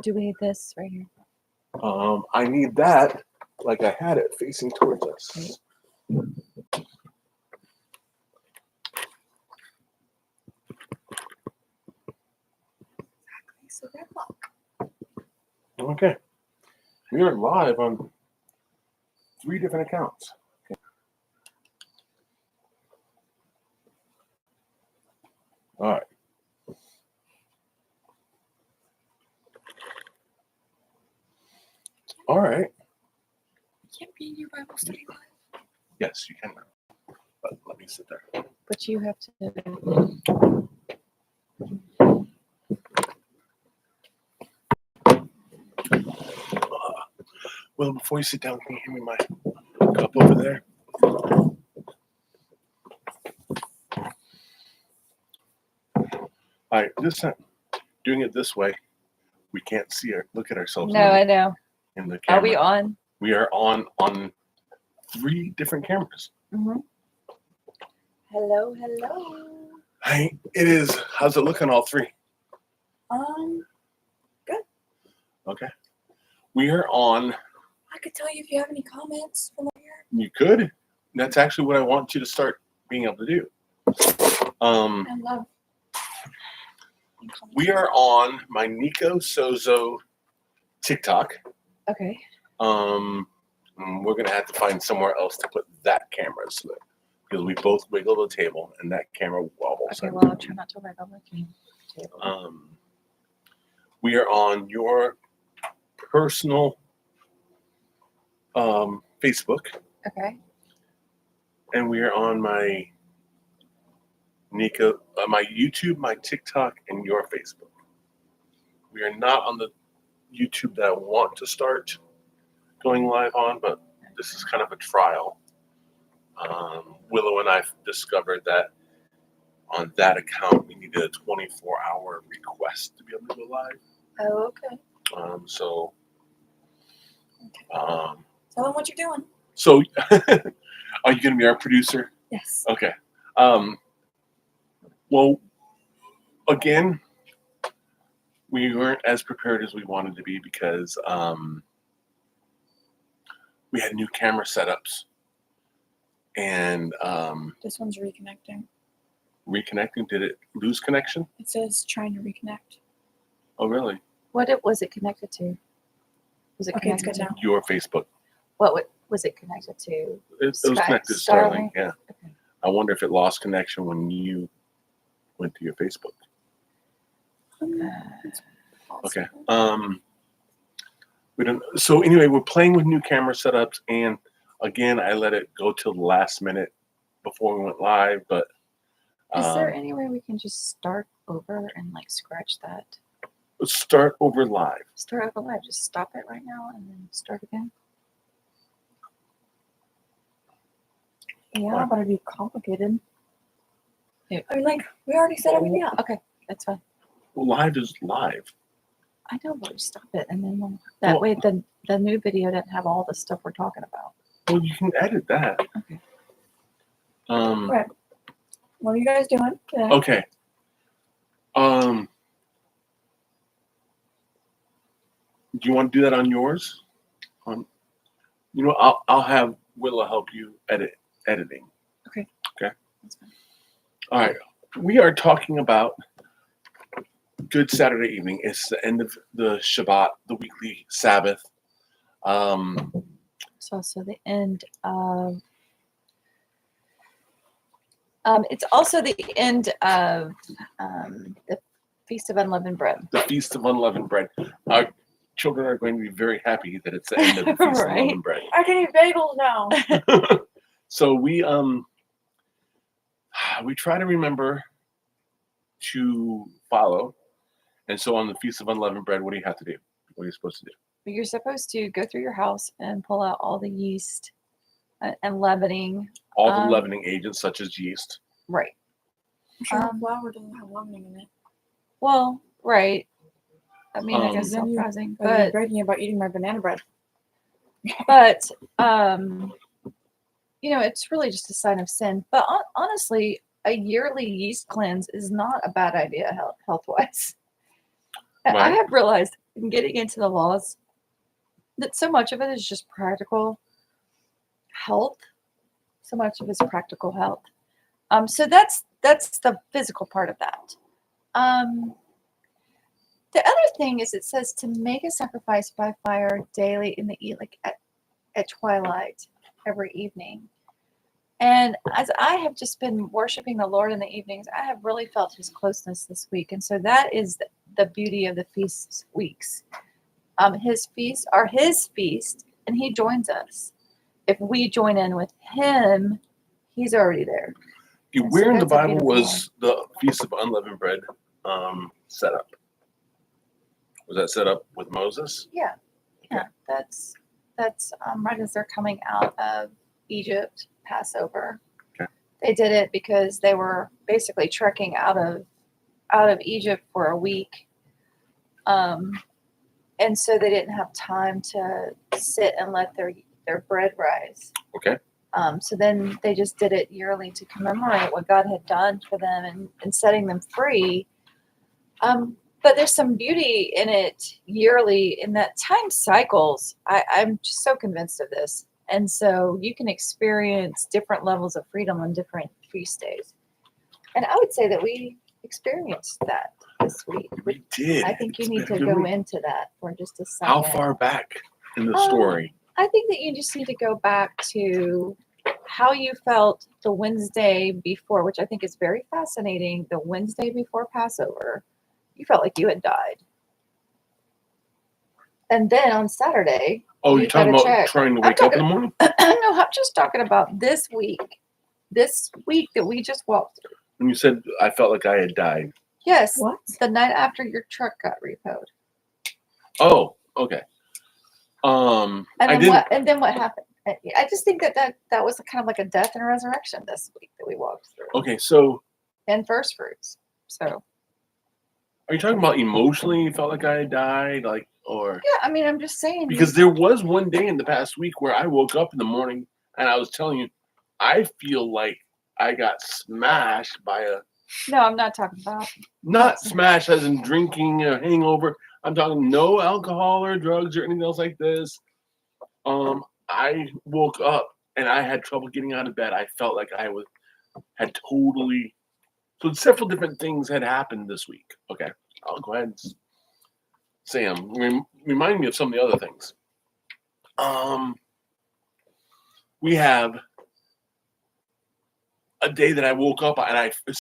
Do we need this right here? I need that like I had it facing towards us. So good luck. Okay. We are live on 3 different accounts. Okay. All right. All right. Can't be in your Bible study live. Yes, you can. But let me sit there. But you have to. Well, before you sit down, can you hand me my cup over there? All right, this time, doing it this way, we can't see or look at ourselves. No, I know. In the camera. Are we on? We are on 3 different cameras. Mm-hmm. Hello, hello. Hi, it is. How's it look on all 3? Good. Okay. We are on. I could tell you if you have any comments from here. You could. That's actually what I want you to start being able to do. I love. We are on my Nico Sozo TikTok. Okay. We're gonna have to find somewhere else to put that camera, so that, because we both wiggle the table and that camera wobbles. Okay. Well, I'll try not to wiggle the table. We are on your personal Facebook. Okay. And we are on my Nico, my YouTube, my TikTok, and your Facebook. We are not on the YouTube that I want to start going live on, but this is kind of a trial. Willow and I discovered that on that account we needed a 24-hour request to be able to go live. Oh, okay. So. Tell them what you're doing. So, are you going to be our producer? Yes. Okay. Well, again, we weren't as prepared as we wanted to be because we had new camera setups and This one's reconnecting. reconnecting. Did it lose connection? It says trying to reconnect. Oh, really? What was it connected to? Was it connected it's good to now. Your Facebook. what was it connected to? It was Sky- connected to Starlink? Starlink. Yeah. Okay. I wonder if it lost connection when you went to your Facebook. Okay. We don't. So anyway, we're playing with new camera setups, and again, I let it go till the last minute before we went live. But Is there any way we can just start over and like scratch that? let's start over live. Start over live. Just stop it right now and then start again. Yeah, but it'd be complicated. Yeah. I mean, like, we already set everything up. Okay, that's fine. Well, live is live. I know, but just stop it and then that way the new video doesn't have all the stuff we're talking about. Well, you can edit that. Okay. Right. What are you guys doing today? Okay. Do you want to do that on yours? I'll have Willa help you editing. Okay. Okay. That's fine. All right. We are talking about Good Saturday evening. It's the end of the Shabbat, the weekly Sabbath. It's also the end of. It's also the end of the Feast of Unleavened Bread. The Feast of Unleavened Bread. Our children are going to be very happy that it's the end of the Feast of Right. Unleavened Bread. I can eat bagels now. So we try to remember to follow. And so on the Feast of Unleavened Bread, what do you have to do? What are you supposed to do? You're supposed to go through your house and pull out all the yeast and leavening. All the leavening agents such as yeast. Right. I'm sure flour doesn't have leavening in it. Well, right. I mean, I guess Then you- surprising, But you're but bragging about eating my banana bread. it's really just a sign of sin. But honestly, a yearly yeast cleanse is not a bad idea health wise. I Right. have realized and getting into the laws, that so much of it is just practical health. So much of it is practical health. So that's the physical part of that. The other thing is it says to make a sacrifice by fire daily in the like at twilight every evening. And as I have just been worshiping the Lord in the evenings, I have really felt his closeness this week. And so that is the beauty of the feast weeks. His feasts are his feast, and he joins us. If we join in with him, he's already there. And Where so in the that's a Bible beautiful was the Feast of Unleavened Bread set up? Was that set up with Moses? Yeah. That's right as they're coming out of Egypt, Passover. Okay. They did it because they were basically trekking out of Egypt for a week. And so they didn't have time to sit and let their bread rise. Okay. So then they just did it yearly to commemorate what God had done for them and setting them free. But there's some beauty in it yearly in that time cycles. I'm just so convinced of this. And so you can experience different levels of freedom on different feast days. And I would say that we experienced that this week. We did. I think you It's need been to a good go week. into that for just a second. How far back in the story? I think that you just need to go back to how you felt the Wednesday before, which I think is very fascinating. The Wednesday before Passover, you felt like you had died. And then on Saturday, Oh, you you're talking gotta about check. trying to I'm wake up in the morning? no, I'm just talking about this week. This week that we just walked through. When you said I felt like I had died. Yes, What? the night after your truck got repoed. Oh, okay. And I then didn't. what happened? I just think that was kind of like a death and a resurrection this week that we walked through. Okay, so And first fruits. So are you talking about emotionally? You felt like I had died, like, or yeah, I mean, I'm just saying because there was one day in the past week where I woke up in the morning and I was telling you, I feel like I got smashed by a no, I'm not talking about. not smashed as in drinking a hangover. I'm talking no alcohol or drugs or anything else like this. I woke up and I had trouble getting out of bed. I felt like had totally. So several different things had happened this week. Okay, I'll go ahead and say them. Remind me of some of the other things. We have a day that I woke up and